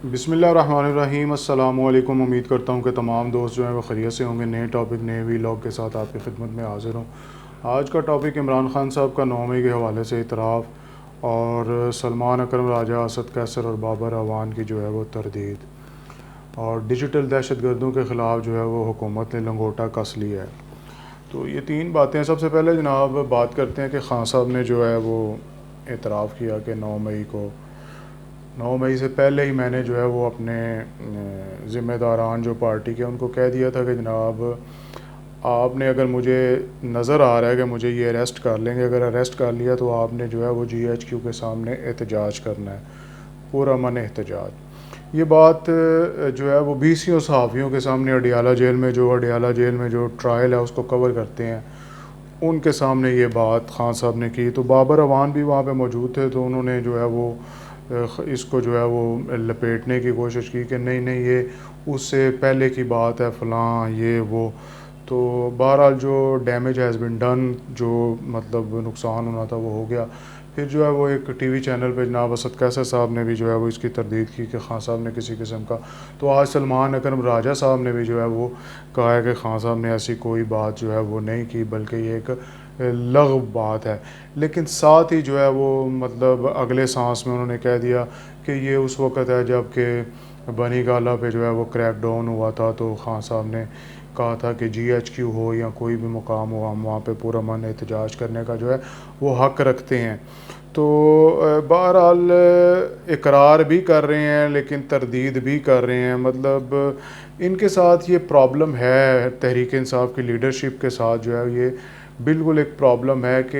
बिस्मिल्लाहिर्रहमानिर्रहीम। अस्सलामुअलैकुम। उम्मीद करता हूँ कि तमाम दोस्त जो हैं वो खैरियत से होंगे। नए टॉपिक नए वीलॉग के साथ आपकी खिदमत में हाज़िर हूँ। आज का टॉपिक इमरान खान साहब का 9 मई के हवाले से इतराफ़ और सलमान अकरम, राजा असद कैसर और बाबर अवान की जो है वो तरदीद और डिजिटल दहशत गर्दों के ख़िलाफ़ जो है वो हुकूमत ने लंगोटा कस लिया है। तो ये तीन बातें। सबसे पहले जनाब बात करते हैं कि खान साहब ने जो है वो इतराफ़ किया कि 9 मई से पहले ही मैंने जो है वो अपने ज़िम्मेदारान जो पार्टी के उनको कह दिया था कि जनाब आपने अगर मुझे नज़र आ रहा है कि मुझे ये अरेस्ट कर लेंगे, अगर अरेस्ट कर लिया तो आपने जो है वो GHQ के सामने एहतजाज करना है, पुरअमन एहतजाज। ये बात जो है वो 20 सहाफ़ियों के सामने अडियाला जेल में जो ट्रायल है उसको कवर करते हैं, उनके सामने ये बात खान साहब ने की। तो बाबर अवान भी वहाँ पे मौजूद थे, तो उन्होंने जो है वो इसको जो है वो लपेटने की कोशिश की कि नहीं नहीं ये उससे पहले की बात है, फ़लाँ ये वो। तो बहरहाल जो डैमेज हैज़ बिन डन, जो मतलब नुकसान होना था वो हो गया। फिर जो है वो एक टीवी चैनल पे जनाब असद कैसर साहब ने भी जो है वो इसकी तरदीद की कि खान साहब ने किसी किस्म का। तो आज सलमान अकरम राजा साहब ने भी जो है वो कहा है कि खान साहब ने ऐसी कोई बात जो है वो नहीं की, बल्कि ये एक लग़व बात है। लेकिन साथ ही जो है वो मतलब अगले सांस में उन्होंने कह दिया कि ये उस वक़्त है जब कि बनी गाला पे जो है वो क्रैकडाउन हुआ था, तो खान साहब ने कहा था कि GHQ हो या कोई भी मुकाम हो, हम वहाँ पे पुरअमन एहतजाज करने का जो है वो हक़ रखते हैं। तो बहरहाल इकरार भी कर रहे हैं लेकिन तरदीद भी कर रहे हैं। मतलब इनके साथ ये प्रॉब्लम है, तहरीक इंसाफ की लीडरशिप के साथ जो है ये बिल्कुल एक प्रॉब्लम है कि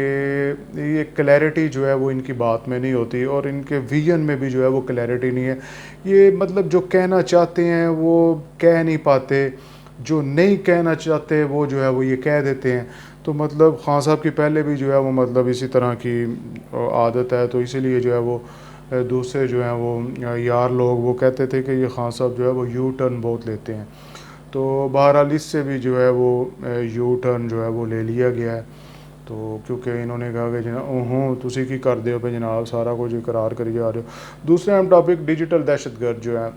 ये क्लैरिटी जो है वो इनकी बात में नहीं होती और इनके विजन में भी जो है वो क्लैरिटी नहीं है। ये मतलब जो कहना चाहते हैं वो कह नहीं पाते, जो नहीं कहना चाहते वो जो है वो ये कह देते हैं। तो मतलब खान साहब की पहले भी जो है वो मतलब इसी तरह की आदत है, तो इसीलिए जो है वो दूसरे जो हैं वो यार लोग वो कहते थे कि ये खान साहब जो है वो यू टर्न बहुत लेते हैं। तो बहरहाल इससे भी जो है वो यू टर्न जो है वो ले लिया गया है। तो क्योंकि इन्होंने कहा कि जनाब ओहों तुसी की कर दो पे जनाब, सारा कुछ इकरार करी जा रहे हो। दूसरा हम टॉपिक डिजिटल दहशतगर्द जो है,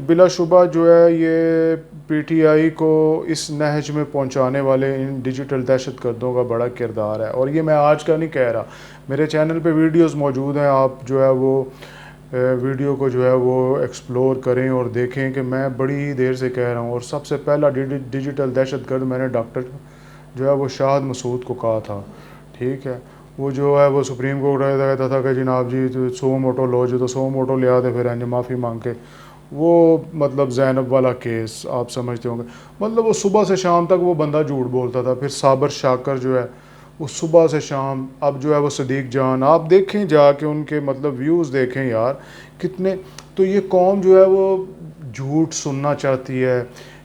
बिलाशुबा जो है ये PTI को इस नहज में पहुंचाने वाले इन डिजिटल दहशतगर्दों का बड़ा किरदार है। और ये मैं आज का नहीं कह रहा, मेरे चैनल पे वीडियोस मौजूद हैं, आप जो है वो वीडियो को जो है वो एक्सप्लोर करें और देखें कि मैं बड़ी देर से कह रहा हूँ। और सबसे पहला डिजिटल दहशतगर्द मैंने डॉक्टर जो है वो शाहिद मसूद को कहा था, ठीक है। वो जो है वो सुप्रीम कोर्ट कहता था कि जनाब जी तो 100 मोटो लो, जो तो 100 मोटो ले आते फिर माफ़ी मांग के वो मतलब ज़ैनब वाला केस आप समझते होंगे। मतलब वो सुबह से शाम तक वो बंदा झूठ बोलता था। फिर साबर शाकर जो है वो सुबह से शाम, अब जो है वो सदीक जान, आप देखें जाके उनके मतलब व्यूज़ देखें यार कितने। तो ये कौम जो है वो झूठ सुनना चाहती है,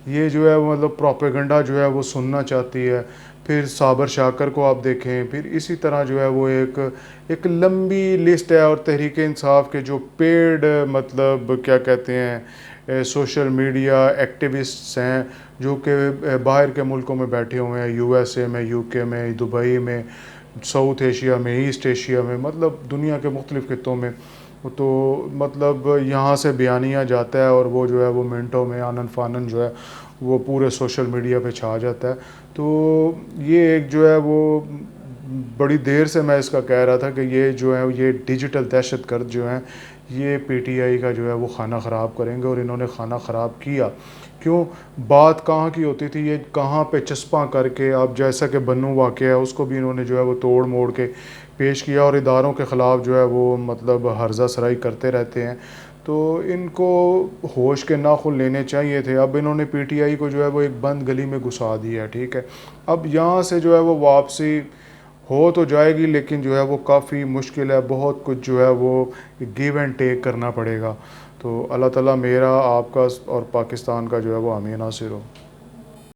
ये जो है वो मतलब प्रोपेगेंडा जो है वो सुनना चाहती है। फिर साबर शाकर को आप देखें, फिर इसी तरह जो है वो एक लंबी लिस्ट है। और तहरीक इंसाफ के जो पेड मतलब क्या कहते हैं सोशल मीडिया एक्टिविस्ट्स हैं जो कि बाहर के मुल्कों में बैठे हुए हैं, USA में, UK में, दुबई में, साउथ एशिया में, ईस्ट एशिया में, मतलब दुनिया के मुख्तलिफ़ खित्तों में। तो मतलब यहाँ से बयानिया जाता है और वो जो है वो मिनटों में आनन फानन जो है वो पूरे सोशल मीडिया पे छा जाता है। तो ये एक जो है वो बड़ी देर से मैं इसका कह रहा था कि ये जो है ये डिजिटल दहशतगर्द जो हैं ये PTI का जो है वो खाना ख़राब करेंगे। और इन्होंने खाना ख़राब किया क्यों, बात कहाँ की होती थी, ये कहाँ पे चस्पा करके। अब जैसा कि बन्नू वाक़या है उसको भी इन्होंने जो है वो तोड़ मोड़ के पेश किया और इदारों के ख़िलाफ़ जो है वो मतलब हर्जा सराई करते रहते हैं। तो इनको होश के नाखुन लेने चाहिए थे। अब इन्होंने PTI को जो है वो एक बंद गली में घुसा दिया, ठीक है। अब यहाँ से जो है वो वापसी हो तो जाएगी लेकिन जो है वो काफ़ी मुश्किल है, बहुत कुछ जो है वो गिव एंड टेक करना पड़ेगा। तो अल्लाह ताला मेरा, आपका और पाकिस्तान का जो है वो हामी नासिर हो।